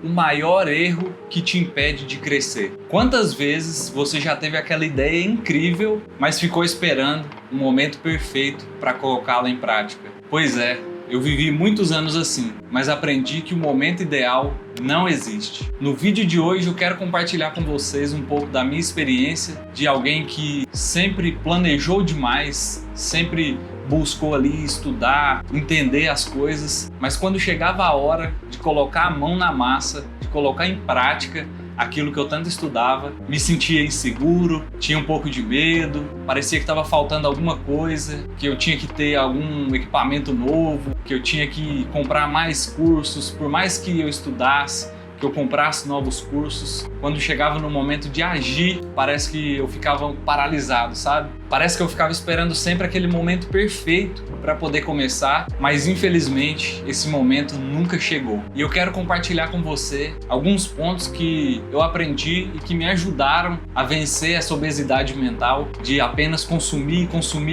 o maior erro que te impede de crescer? Quantas vezes você já teve aquela ideia incrível, mas ficou esperando o momento perfeito para colocá-la em prática? Pois é, eu vivi muitos anos assim, mas aprendi que o momento ideal não existe. No vídeo de hoje eu quero compartilhar com vocês um pouco da minha experiência de alguém que sempre planejou demais, sempre buscou ali estudar, entender as coisas, mas quando chegava a hora de colocar a mão na massa, de colocar em prática aquilo que eu tanto estudava, me sentia inseguro, tinha um pouco de medo, parecia que estava faltando alguma coisa, que eu tinha que ter algum equipamento novo, que eu tinha que comprar mais cursos, por mais que eu estudasse, que eu comprasse novos cursos. Quando chegava no momento de agir, parece que eu ficava paralisado, sabe? Parece que eu ficava esperando sempre aquele momento perfeito para poder começar, mas infelizmente esse momento nunca chegou. E eu quero compartilhar com você alguns pontos que eu aprendi e que me ajudaram a vencer essa obesidade mental de apenas consumir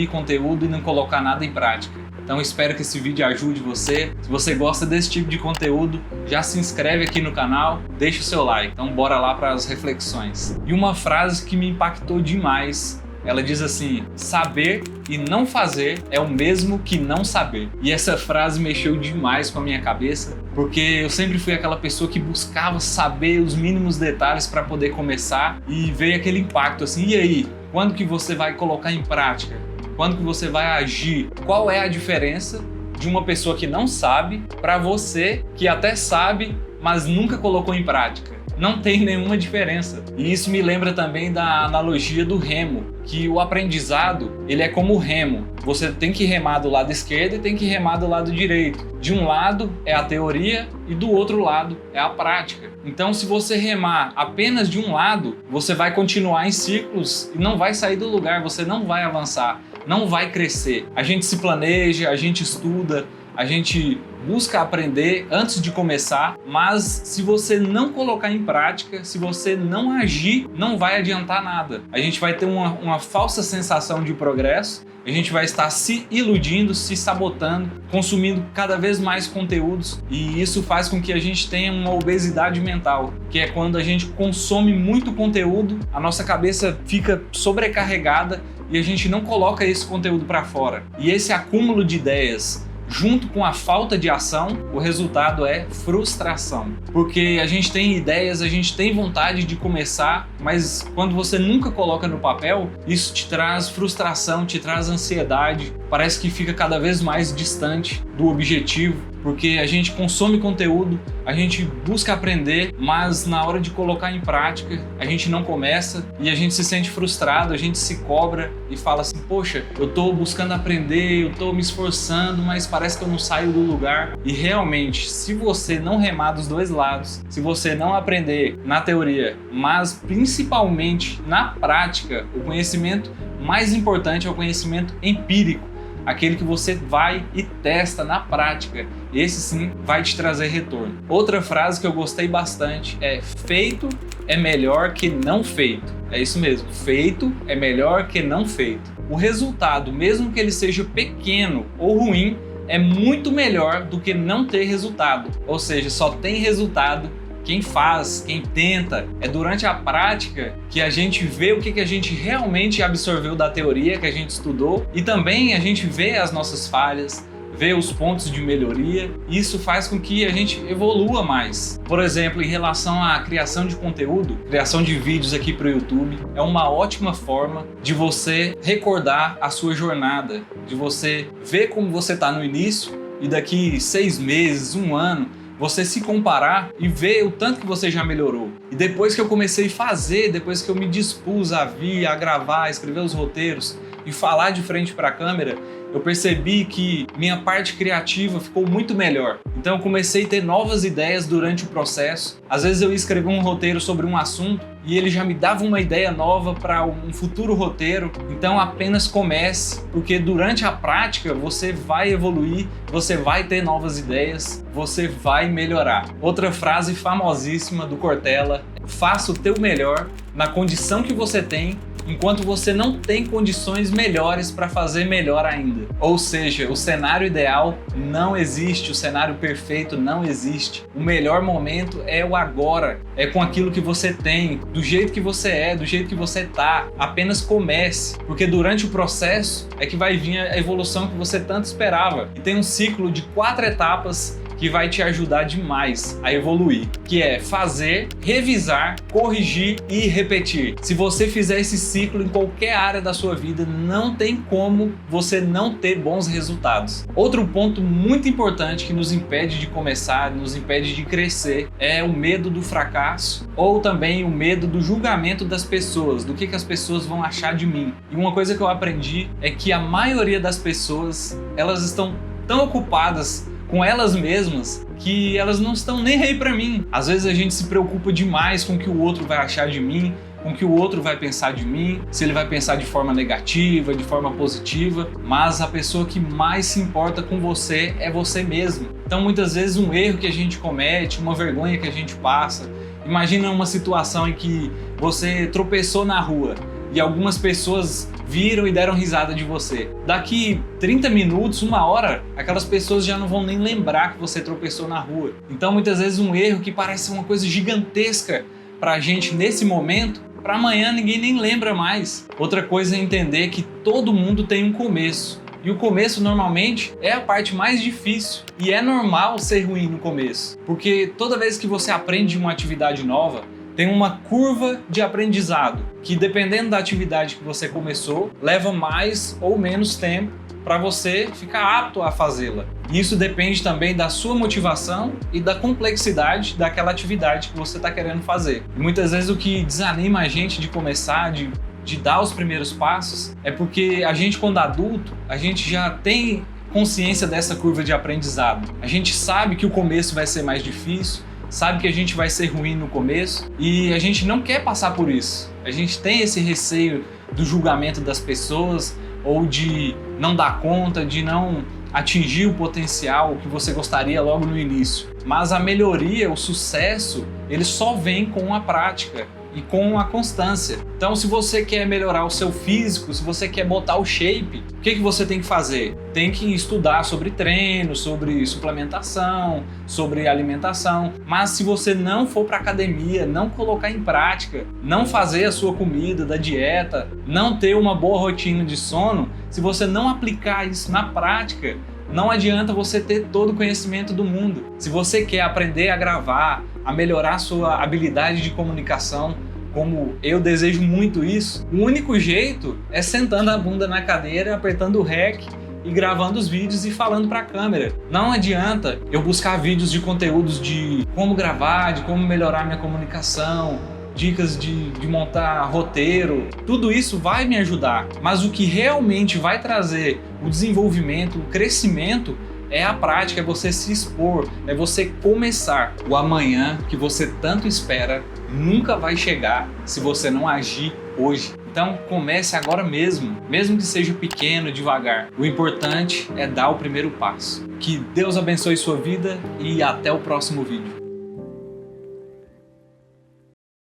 conteúdo e não colocar nada em prática. Então espero que esse vídeo ajude você. Se você gosta desse tipo de conteúdo, já se inscreve aqui no canal, deixa o seu like. Então bora lá para as reflexões. E uma frase que me impactou demais, ela diz assim: saber e não fazer é o mesmo que não saber. E essa frase mexeu demais com a minha cabeça, porque eu sempre fui aquela pessoa que buscava saber os mínimos detalhes para poder começar, e veio aquele impacto assim: e aí, quando que você vai colocar em prática? Quando que você vai agir? Qual é a diferença de uma pessoa que não sabe para você que até sabe, mas nunca colocou em prática? Não tem nenhuma diferença. E isso me lembra também da analogia do remo, que o aprendizado, ele é como o remo. Você tem que remar do lado esquerdo e tem que remar do lado direito. De um lado é a teoria e do outro lado é a prática. Então, se você remar apenas de um lado, você vai continuar em círculos e não vai sair do lugar, você não vai avançar, não vai crescer. A gente se planeja, a gente estuda, a gente busca aprender antes de começar, mas se você não colocar em prática, se você não agir, não vai adiantar nada. A gente vai ter uma falsa sensação de progresso, a gente vai estar se iludindo, se sabotando, consumindo cada vez mais conteúdos, e isso faz com que a gente tenha uma obesidade mental, que é quando a gente consome muito conteúdo, a nossa cabeça fica sobrecarregada e a gente não coloca esse conteúdo para fora. E esse acúmulo de ideias, junto com a falta de ação, o resultado é frustração. Porque a gente tem ideias, a gente tem vontade de começar, mas quando você nunca coloca no papel, isso te traz frustração, te traz ansiedade, parece que fica cada vez mais distante do objetivo, porque a gente consome conteúdo, a gente busca aprender, mas na hora de colocar em prática, a gente não começa e a gente se sente frustrado, a gente se cobra e fala assim: poxa, eu tô buscando aprender, eu tô me esforçando, mas parece que eu não saio do lugar. E realmente, se você não remar dos dois lados, se você não aprender na teoria, mas principalmente na prática, o conhecimento mais importante é o conhecimento empírico, aquele que você vai e testa na prática. Esse sim vai te trazer retorno. Outra frase que eu gostei bastante é: feito é melhor que não feito. É isso mesmo, feito é melhor que não feito. O resultado, mesmo que ele seja pequeno ou ruim, é muito melhor do que não ter resultado. Ou seja, só tem resultado quem faz, quem tenta. É durante a prática que a gente vê o que a gente realmente absorveu da teoria que a gente estudou, e também a gente vê as nossas falhas, vê os pontos de melhoria. Isso faz com que a gente evolua mais. Por exemplo, em relação à criação de conteúdo, criação de vídeos aqui para o YouTube, é uma ótima forma de você recordar a sua jornada, de você ver como você está no início e daqui 6 meses, 1 ano, você se comparar e ver o tanto que você já melhorou. E depois que eu comecei a fazer, depois que eu me dispus a vir, a gravar, a escrever os roteiros e falar de frente para a câmera, eu percebi que minha parte criativa ficou muito melhor. Então eu comecei a ter novas ideias durante o processo. Às vezes eu ia escrever um roteiro sobre um assunto e ele já me dava uma ideia nova para um futuro roteiro. Então apenas comece, porque durante a prática você vai evoluir, você vai ter novas ideias, você vai melhorar. Outra frase famosíssima do Cortella: faça o teu melhor na condição que você tem enquanto você não tem condições melhores para fazer melhor ainda. Ou seja, o cenário ideal não existe, o cenário perfeito não existe. O melhor momento é o agora, é com aquilo que você tem, do jeito que você é, do jeito que você tá. Apenas comece, porque durante o processo é que vai vir a evolução que você tanto esperava. E tem um ciclo de 4 etapas que vai te ajudar demais a evoluir, que é fazer, revisar, corrigir e repetir. Se você fizer esse ciclo em qualquer área da sua vida, não tem como você não ter bons resultados. Outro ponto muito importante que nos impede de começar, nos impede de crescer, é o medo do fracasso ou também o medo do julgamento das pessoas, do que as pessoas vão achar de mim. E uma coisa que eu aprendi é que a maioria das pessoas, elas estão tão ocupadas com elas mesmas que elas não estão nem aí pra mim. Às vezes a gente se preocupa demais com o que o outro vai achar de mim, com o que o outro vai pensar de mim, se ele vai pensar de forma negativa, de forma positiva, mas a pessoa que mais se importa com você é você mesmo. Então muitas vezes um erro que a gente comete, uma vergonha que a gente passa, imagina uma situação em que você tropeçou na rua e algumas pessoas viram e deram risada de você. Daqui 30 minutos, 1 hora, aquelas pessoas já não vão nem lembrar que você tropeçou na rua. Então muitas vezes um erro que parece uma coisa gigantesca pra gente nesse momento, pra amanhã ninguém nem lembra mais. Outra coisa é entender que todo mundo tem um começo. E o começo normalmente é a parte mais difícil. E é normal ser ruim no começo, porque toda vez que você aprende uma atividade nova, tem uma curva de aprendizado que, dependendo da atividade que você começou, leva mais ou menos tempo para você ficar apto a fazê-la. E isso depende também da sua motivação e da complexidade daquela atividade que você está querendo fazer. E muitas vezes o que desanima a gente de começar, de dar os primeiros passos, é porque a gente, quando adulto, a gente já tem consciência dessa curva de aprendizado. A gente sabe que o começo vai ser mais difícil, sabe que a gente vai ser ruim no começo e a gente não quer passar por isso. A gente tem esse receio do julgamento das pessoas ou de não dar conta, de não atingir o potencial que você gostaria logo no início. Mas a melhoria, o sucesso, ele só vem com a prática e com a constância. Então, se você quer melhorar o seu físico, se você quer botar o shape, o que você tem que fazer? Tem que estudar sobre treino, sobre suplementação, sobre alimentação. Mas se você não for para academia, não colocar em prática, não fazer a sua comida, da dieta, não ter uma boa rotina de sono, se você não aplicar isso na prática, não adianta você ter todo o conhecimento do mundo. Se você quer aprender a gravar, a melhorar a sua habilidade de comunicação, como eu desejo muito isso, o único jeito é sentando a bunda na cadeira, apertando o REC e gravando os vídeos e falando para a câmera. Não adianta eu buscar vídeos de conteúdos de como gravar, de como melhorar minha comunicação, dicas de montar roteiro. Tudo isso vai me ajudar, mas o que realmente vai trazer o desenvolvimento, o crescimento, é a prática, é você se expor, é você começar. O amanhã que você tanto espera nunca vai chegar se você não agir hoje. Então comece agora mesmo que seja pequeno, devagar. O importante é dar o primeiro passo. Que Deus abençoe sua vida e até o próximo vídeo.